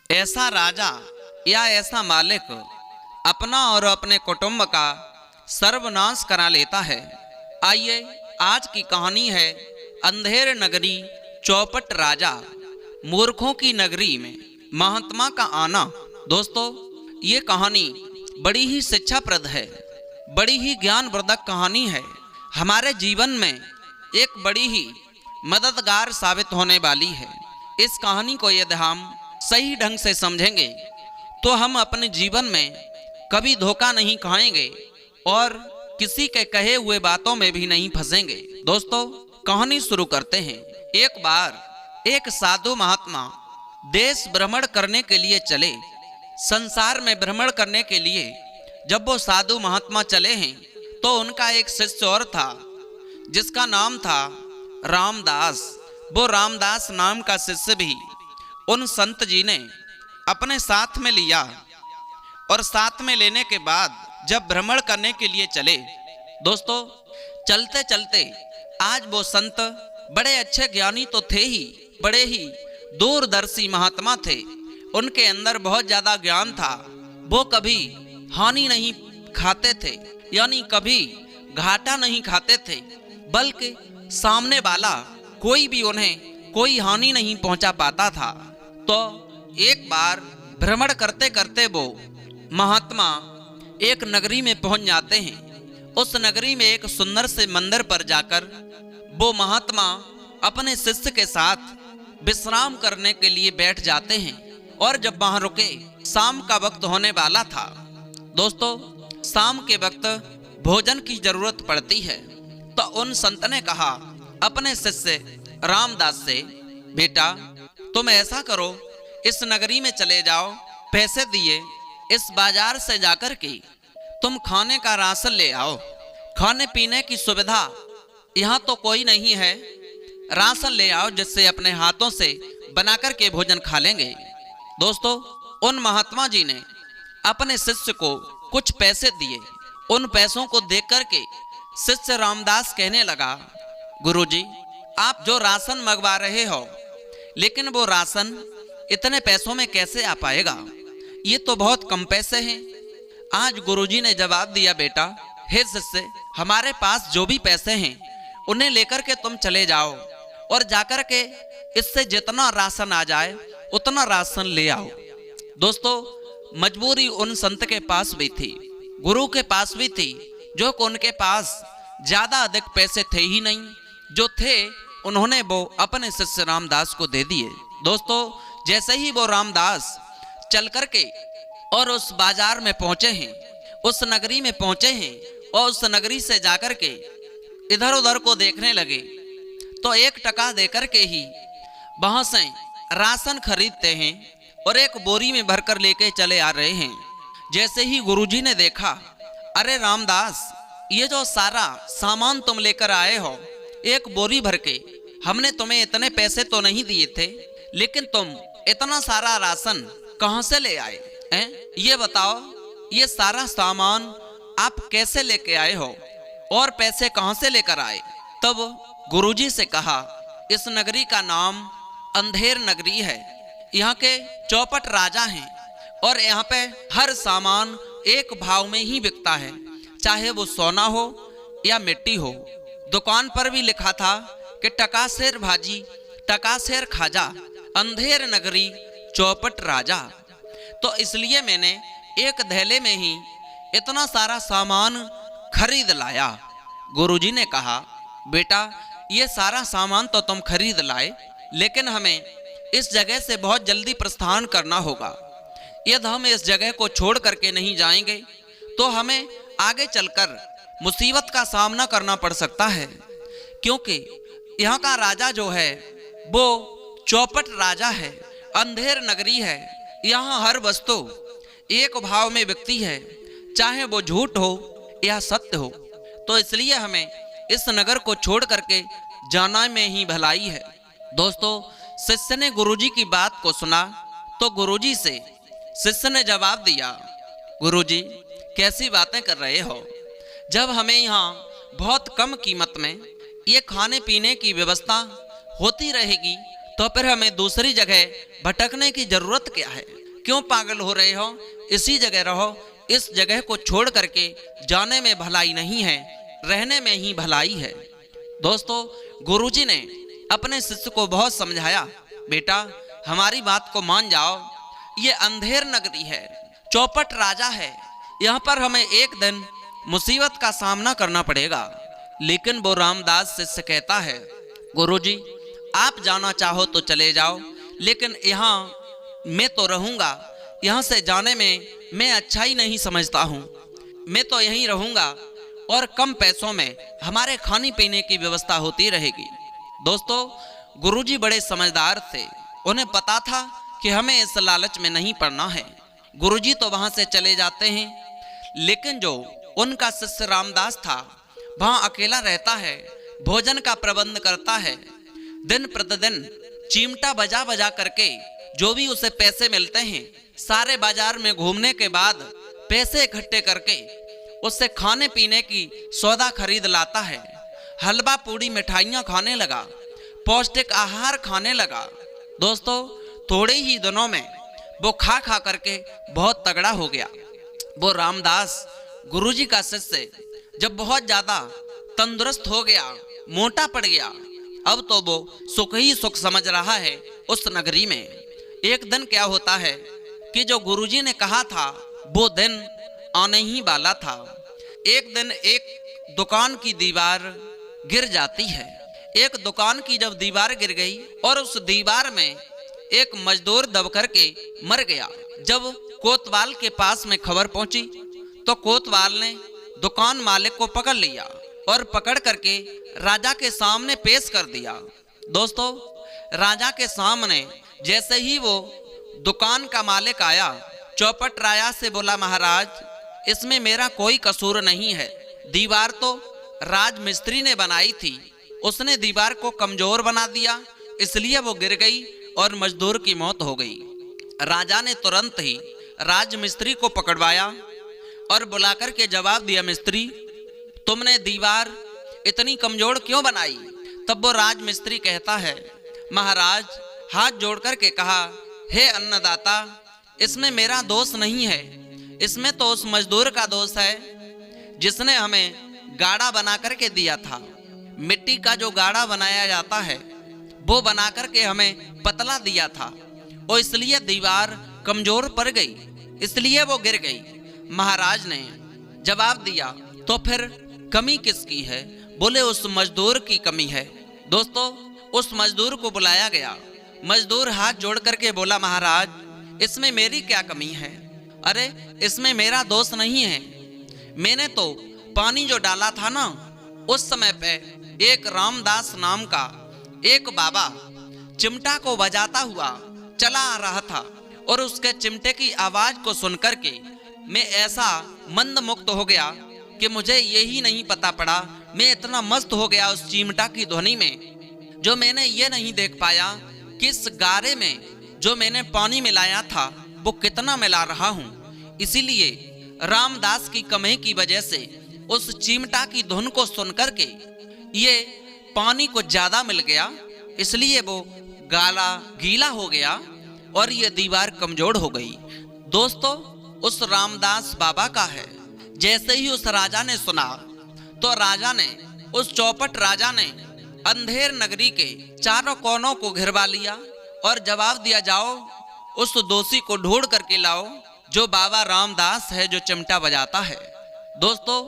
ऐसा राजा या ऐसा मालिक अपना और अपने कुटुंब का सर्वनाश करा लेता है। आइए आज की कहानी है अंधेर नगरी चौपट राजा, मूर्खों की नगरी में महात्मा का आना। दोस्तों, ये कहानी बड़ी ही शिक्षाप्रद है, बड़ी ही ज्ञानवर्धक कहानी है। हमारे जीवन में एक बड़ी ही मददगार साबित होने वाली है। इस कहानी को यदि हम सही ढंग से समझेंगे तो हम अपने जीवन में कभी धोखा नहीं खाएंगे और किसी के कहे हुए बातों में भी नहीं फंसेंगे। दोस्तों, कहानी शुरू करते हैं। एक बार एक साधु महात्मा देश भ्रमण करने के लिए चले। संसार में भ्रमण करने के लिए जब वो साधु महात्मा चले हैं तो उनका एक शिष्य और था जिसका नाम था रामदास। वो रामदास नाम का शिष्य भी उन संत जी ने अपने साथ में लिया और साथ में लेने के बाद जब भ्रमण करने के लिए चले। दोस्तों, चलते चलते आज वो संत बड़े अच्छे ज्ञानी तो थे ही, बड़े ही दूरदर्शी महात्मा थे। उनके अंदर बहुत ज्यादा ज्ञान था। वो कभी हानि नहीं खाते थे, यानी कभी घाटा नहीं खाते थे, बल्कि सामने वाला कोई भी उन्हें कोई हानि नहीं पहुंचा पाता था। तो एक बार भ्रमण करते करते वो महात्मा एक नगरी में पहुंच जाते हैं। उस नगरी में एक सुंदर से मंदिर पर जाकर वो महात्मा अपने शिष्य के साथ विश्राम करने के लिए बैठ जाते हैं। और जब वहां रुके, शाम का वक्त होने वाला था। दोस्तों, शाम के वक्त भोजन की जरूरत पड़ती है। तो उन संत ने कहा अपने शिष्य रामदास से, बेटा तुम ऐसा करो, इस नगरी में चले जाओ, पैसे दिए इस बाजार से जाकर के तुम खाने का राशन ले आओ। खाने पीने की सुविधा यहाँ तो कोई नहीं है, राशन ले आओ जिससे अपने हाथों से बनाकर के भोजन खा लेंगे। दोस्तों, उन महात्मा जी ने अपने शिष्य को कुछ पैसे दिए। उन पैसों को देख करके शिष्य रामदास कहने लगा, गुरुजी, आप जो राशन मंगवा रहे हो, लेकिन वो राशन इतने पैसों में कैसे आ पाएगा? ये तो बहुत कम पैसे हैं। आज गुरुजी ने जवाब दिया, बेटा, हे शिष्य, हमारे पास जो भी पैसे हैं उन्हें लेकर के तुम चले जाओ और जाकर के इससे जितना राशन आ जाए उतना राशन ले आओ। दोस्तों, मजबूरी उन संत के पास भी थी, गुरु के पास भी थी, जो उनके पास ज्यादा अधिक पैसे थे ही नहीं। जो थे उन्होंने वो अपने शिष्य रामदास को दे दिए। दोस्तों, जैसे ही वो रामदास चल करके और उस बाजार में पहुंचे हैं, उस नगरी में पहुंचे हैं और उस नगरी से जाकर के इधर उधर को देखने लगे तो 1 टका देकर के ही वहां से राशन खरीदते हैं और एक बोरी में भरकर लेके चले आ रहे हैं। जैसे ही गुरुजी ने देखा, अरे रामदास, ये जो सारा सामान तुम लेकर आए हो, एक बोरी भर के, हमने तुम्हें इतने पैसे तो नहीं दिए थे, लेकिन तुम इतना सारा राशन कहां से ले आए हैं? ये बताओ, ये सारा सामान आप कैसे लेके आए हो और पैसे कहां से लेकर आए? तब गुरुजी से कहा, इस नगरी का नाम अंधेर नगरी है, यहाँ के चौपट राजा हैं और यहाँ पे हर सामान एक भाव में ही बिकता है, चाहे वो सोना हो या मिट्टी हो। दुकान पर भी लिखा था कि टका शेर भाजी, टका शेर खाजा, अंधेर नगरी चौपट राजा। तो इसलिए मैंने एक धैले में ही इतना सारा सामान खरीद लाया। गुरुजी ने कहा, बेटा, ये सारा सामान तो तुम खरीद लाए, लेकिन हमें इस जगह से बहुत जल्दी प्रस्थान करना होगा। यदि हम इस जगह को छोड़ करके नहीं जाएंगे तो हमें आगे चलकर मुसीबत का सामना करना पड़ सकता है, क्योंकि यहाँ का राजा जो है वो चौपट राजा है, अंधेर नगरी है। यहाँ हर वस्तु एक भाव में बिकती है, चाहे वो झूठ हो या सत्य हो। तो इसलिए हमें इस नगर को छोड़ करके जाना में ही भलाई है। दोस्तों, शिष्य ने गुरुजी की बात को सुना तो गुरुजी से शिष्य ने जवाब दिया, गुरुजी, कैसी बातें कर रहे हो? जब हमें यहाँ बहुत कम कीमत में ये खाने पीने की व्यवस्था होती रहेगी तो फिर हमें दूसरी जगह भटकने की जरूरत क्या है? क्यों पागल हो रहे हो? इसी जगह रहो। इस जगह को छोड़ करके जाने में भलाई नहीं है, रहने में ही भलाई है। दोस्तों, गुरुजी ने अपने शिष्य को बहुत समझाया, बेटा हमारी बात को मान जाओ, ये अंधेर नगरी है, चौपट राजा है, यहाँ पर हमें एक दिन मुसीबत का सामना करना पड़ेगा। लेकिन वो रामदास शिष्य कहता है, गुरुजी आप जाना चाहो तो चले जाओ, लेकिन यहाँ मैं तो रहूँगा, यहाँ से जाने में मैं अच्छाई नहीं समझता हूँ, मैं तो यहीं रहूँगा और कम पैसों में हमारे खाने पीने की व्यवस्था होती रहेगी। दोस्तों, गुरुजी बड़े समझदार थे, उन्हें पता था कि हमें इस लालच में नहीं पड़ना है। गुरुजी तो वहाँ से चले जाते हैं, लेकिन जो उनका शिष्य रामदास था वहाँ अकेला रहता है, भोजन का प्रबंध करता है, दिन प्रतिदिन चिमटा बजा बजा करके जो भी उसे पैसे मिलते हैं सारे बाजार में घूमने के बाद पैसे इकट्ठे करके उससे खाने पीने की सौदा खरीद लाता है। हलवा पूड़ी मिठाइयाँ खाने लगा, पौष्टिक आहार खाने लगा। दोस्तों, थोड़े ही दिनों में वो खा खा करके बहुत तगड़ा हो गया। वो रामदास गुरुजी का शिष्य जब बहुत ज़्यादा तंदुरुस्त हो गया, मोटा पड़ गया, अब तो वो सुख ही सुख समझ रहा है उस नगरी में। एक दिन क्या होता है कि जो गुरुजी ने कहा था वो दिन आने ही वाला था। एक दिन एक दुकान की दीवार गिर जाती है। एक दुकान की जब दीवार गिर गई और उस दीवार में एक मजदूर दब करके मर गया। जब कोतवाल के पास में खबर पहुंची तो कोतवाल ने दुकान मालिक को पकड़ लिया और पकड़ करके राजा के सामने पेश कर दिया। दोस्तों, राजा के सामने जैसे ही वो दुकान का मालिक आया, चौपट राजा से बोला, महाराज इसमें मेरा कोई कसूर नहीं है, दीवार तो राज मिस्त्री ने बनाई थी, उसने दीवार को कमजोर बना दिया, इसलिए वो गिर गई और मजदूर की मौत हो गई। राजा ने तुरंत ही राज मिस्त्री को पकड़वाया और बुलाकर के जवाब दिया, मिस्त्री तुमने दीवार इतनी कमजोर क्यों बनाई? तब वो राज मिस्त्री कहता है, महाराज हाथ जोड़ करके कहा, हे अन्नदाता इसमें मेरा दोष नहीं है, इसमें तो उस मजदूर का दोष है जिसने हमें गाड़ा बना करके दिया था। मिट्टी का जो गाड़ा बनाया जाता है वो बना करके हमें पतला दिया था और इसलिए दीवार कमजोर पड़ गई, इसलिए वो गिर गई। महाराज ने जवाब दिया, तो फिर कमी किसकी है? बोले उस मजदूर की कमी है। दोस्तों, उस मजदूर को बुलाया गया। मजदूर हाथ जोड़ करके बोला, महाराज इसमें मेरी क्या कमी है? अरे इसमें मेरा दोष नहीं है, मैंने तो पानी जो डाला था ना, उस समय पे एक रामदास नाम का एक बाबा चिमटा को बजाता हुआ चला आ रहा था और उसके चिमटे की आवाज को सुनकर के मैं ऐसा मंद मुक्त हो गया कि मुझे यही नहीं पता पड़ा, मैं इतना मस्त हो गया उस चिमटा की ध्वनि में, जो मैंने ये नहीं देख पाया कि इस गारे में जो मैंने पानी मिलाया था वो कितना मिला रहा हूँ। इसीलिए रामदास की कमी की वजह से उस चिमटा की धुन को सुनकर के ये पानी को ज्यादा मिल गया, इसलिए वो गाला गीला हो गया और ये दीवार कमजोर हो गई। दोस्तों, उस रामदास बाबा का है। जैसे ही उस राजा ने सुना तो राजा ने, उस चौपट राजा ने अंधेर नगरी के चारों कोनों को घिरवा लिया और जवाब दिया, जाओ उस दोषी को ढूंढ करके लाओ जो बाबा रामदास है जो चिमटा बजाता है। दोस्तों,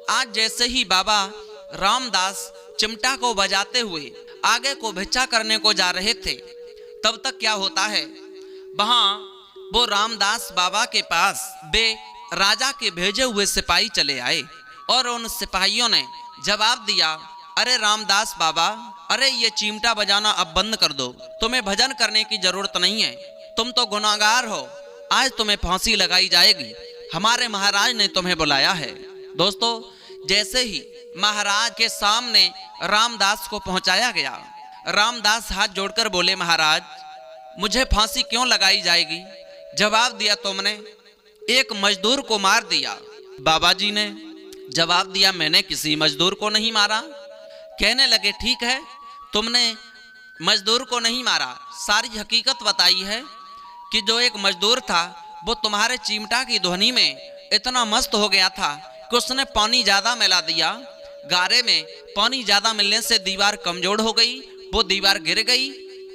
आज जैसे ही बाबा रामदास चिमटा को बजाते हुए आगे को भिक्षा करने को जा रहे थे, तब तक क्या होता है, वहां वो रामदास बाबा के पास बे राजा के भेजे हुए सिपाही चले आए और उन सिपाहियों ने जवाब दिया, अरे रामदास बाबा, अरे ये चिमटा बजाना अब बंद कर दो, तुम्हें भजन करने की जरूरत नहीं है, तुम तो गुनाहगार हो, आज तुम्हें फांसी लगाई जाएगी, हमारे महाराज ने तुम्हें बुलाया है। दोस्तों, जैसे ही महाराज के सामने रामदास को पहुंचाया गया, रामदास हाथ जोड़कर बोले, महाराज मुझे फांसी क्यों लगाई जाएगी? जवाब दिया, तुमने एक मजदूर को मार दिया। बाबा जी ने जवाब दिया, मैंने किसी मजदूर को नहीं मारा। कहने लगे, ठीक है, तुमने मजदूर को नहीं मारा, सारी हकीकत बताई है कि जो एक मजदूर था वो तुम्हारे चिमटा की ध्वनि में इतना मस्त हो गया था कि उसने पानी ज़्यादा मिला दिया। गारे में पानी ज़्यादा मिलने से दीवार कमजोर हो गई, वो दीवार गिर गई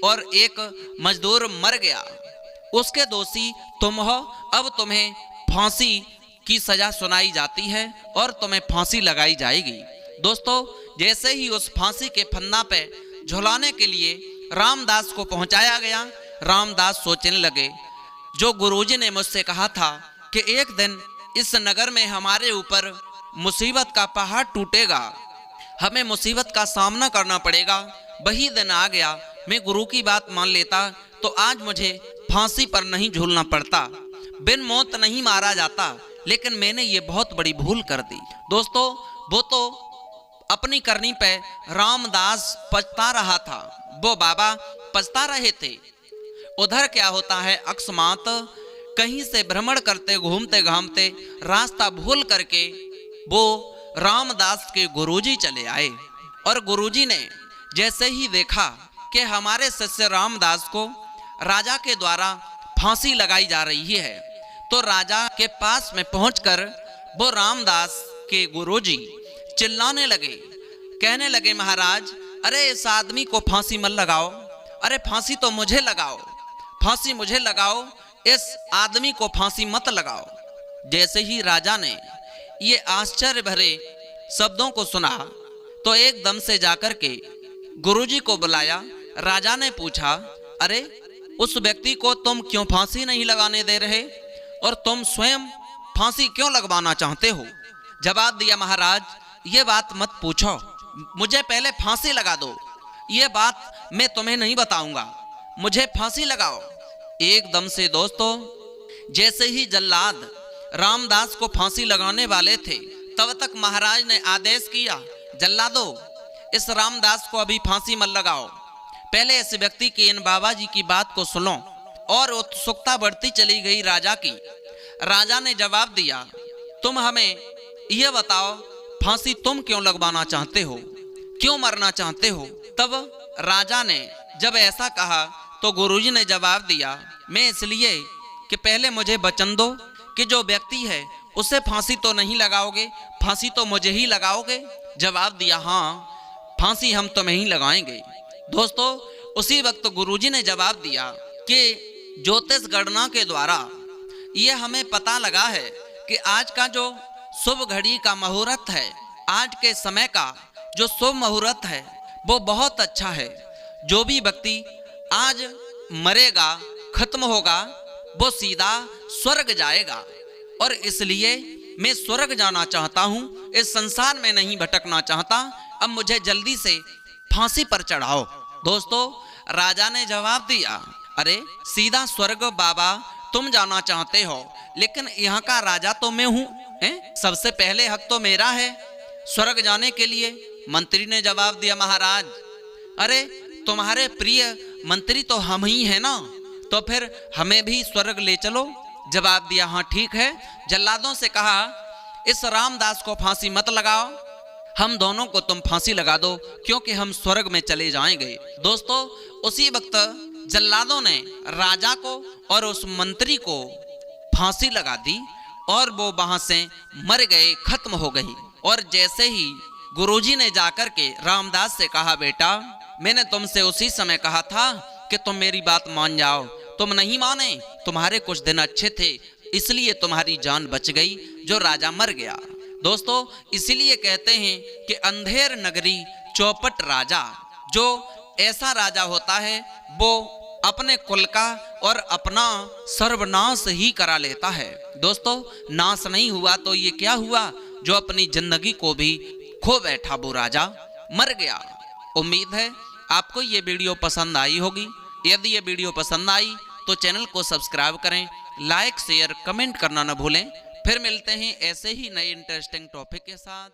और एक मजदूर मर गया। उसके दोषी तुम हो। अब तुम्हें फांसी की सजा सुनाई जाती है और तुम्हें फांसी लगाई जाएगी। दोस्तों, जैसे ही उस फांसी के फन्ना पे झुलाने के लिए रामदास को पहुंचाया गया, रामदास सोचने लगे, जो गुरुजी ने मुझसे कहा था कि एक दिन इस नगर में हमारे ऊपर मुसीबत का पहाड़ टूटेगा, हमें मुसीबत का सामना करना पड़ेगा, वही दिन आ गया। मैं गुरु की बात मान लेता तो आज मुझे फांसी पर नहीं झूलना पड़ता, बिन मौत नहीं मारा जाता, लेकिन मैंने ये बहुत बड़ी भूल कर दी। दोस्तों, वो तो अपनी करनी पे रामदास पछता रहा था, वो बाबा पछता रहे थे। उधर क्या होता है, अकस्मात कहीं से भ्रमण करते घूमते घामते रास्ता भूल करके वो रामदास के गुरुजी चले आए और गुरुजी ने जैसे ही देखा कि हमारे शिष्य रामदास को राजा के द्वारा फांसी लगाई जा रही है, तो राजा के पास में पहुंचकर वो रामदास के गुरुजी चिल्लाने लगे, कहने लगे, महाराज, अरे इस आदमी को फांसी मत लगाओ, अरे फांसी तो मुझे लगाओ, फांसी मुझे लगाओ, इस आदमी को फांसी मत लगाओ। जैसे ही राजा ने ये आश्चर्य भरे शब्दों को सुना तो एकदम से जाकर के गुरुजी को बुलाया। राजा ने पूछा, अरे उस व्यक्ति को तुम क्यों फांसी नहीं लगाने दे रहे और तुम स्वयं फांसी क्यों लगवाना चाहते हो? जवाब दिया, महाराज, ये बात मत पूछो, मुझे पहले फांसी लगा दो, ये बात मैं तुम्हें नहीं बताऊंगा, मुझे फांसी लगाओ। एकदम से दोस्तों, जैसे ही जल्लाद रामदास को फांसी लगाने वाले थे, तब तक महाराज ने आदेश किया, जल्लादो, इस रामदास को अभी फांसी मत लगाओ, पहले इस व्यक्ति की, इन बाबा जी की बात को सुनो। और उत्सुकता बढ़ती चली गई राजा की। राजा ने जवाब दिया, तुम हमें यह बताओ, फांसी तुम क्यों लगवाना चाहते हो, क्यों मरना चाहते हो? तब राजा ने जब ऐसा कहा तो गुरुजी ने जवाब दिया, मैं इसलिए कि पहले मुझे वचन दो कि जो व्यक्ति है उसे फांसी तो नहीं लगाओगे, फांसी तो मुझे ही लगाओगे? जवाब दिया, हाँ, फांसी हम तुम्हें ही लगाएंगे। दोस्तों, उसी वक्त गुरुजी ने जवाब दिया कि ज्योतिष गणना के द्वारा ये हमें पता लगा है कि आज का जो शुभ घड़ी का मुहूर्त है, आज के समय का जो शुभ मुहूर्त है वो बहुत अच्छा है। जो भी व्यक्ति आज मरेगा, खत्म होगा, वो सीधा स्वर्ग जाएगा और इसलिए मैं स्वर्ग जाना चाहता हूँ, इस संसार में नहीं भटकना चाहता, अब मुझे जल्दी से फांसी पर चढ़ाओ। दोस्तों, राजा ने जवाब दिया, अरे सीधा स्वर्ग बाबा तुम जाना चाहते हो, लेकिन यहाँ का राजा तो मैं हूँ, सबसे पहले हक तो मेरा है स्वर्ग जाने के लिए। मंत्री ने जवाब दिया, महाराज, अरे तुम्हारे प्रिय मंत्री तो हम ही हैं ना, तो फिर हमें भी स्वर्ग ले चलो। जवाब दिया, हाँ ठीक है। जल्लादों से कहा, इस रामदास को फांसी मत लगाओ, हम दोनों को तुम फांसी लगा दो, क्योंकि हम स्वर्ग में चले जाएंगे। दोस्तों, उसी वक्त जल्लादों ने राजा को और उस मंत्री को फांसी लगा दी और वो वहां से मर गए, खत्म हो गई। और जैसे ही गुरुजी ने जाकर के रामदास से कहा, बेटा, मैंने तुमसे उसी समय कहा था कि तुम मेरी बात मान जाओ, तुम नहीं माने, तुम्हारे कुछ दिन अच्छे थे इसलिए तुम्हारी जान बच गई, जो राजा मर गया। दोस्तों, इसीलिए कहते हैं कि अंधेर नगरी चौपट राजा, जो ऐसा राजा होता है वो अपने कुल का और अपना सर्वनाश ही करा लेता है। दोस्तों, नाश नहीं हुआ तो ये क्या हुआ, जो अपनी जिंदगी को भी खो बैठा वो राजा मर गया। उम्मीद है आपको ये वीडियो पसंद आई होगी। यदि ये वीडियो पसंद आई तो चैनल को सब्सक्राइब करें, लाइक शेयर कमेंट करना न भूलें। फिर मिलते हैं ऐसे ही नए इंटरेस्टिंग टॉपिक के साथ।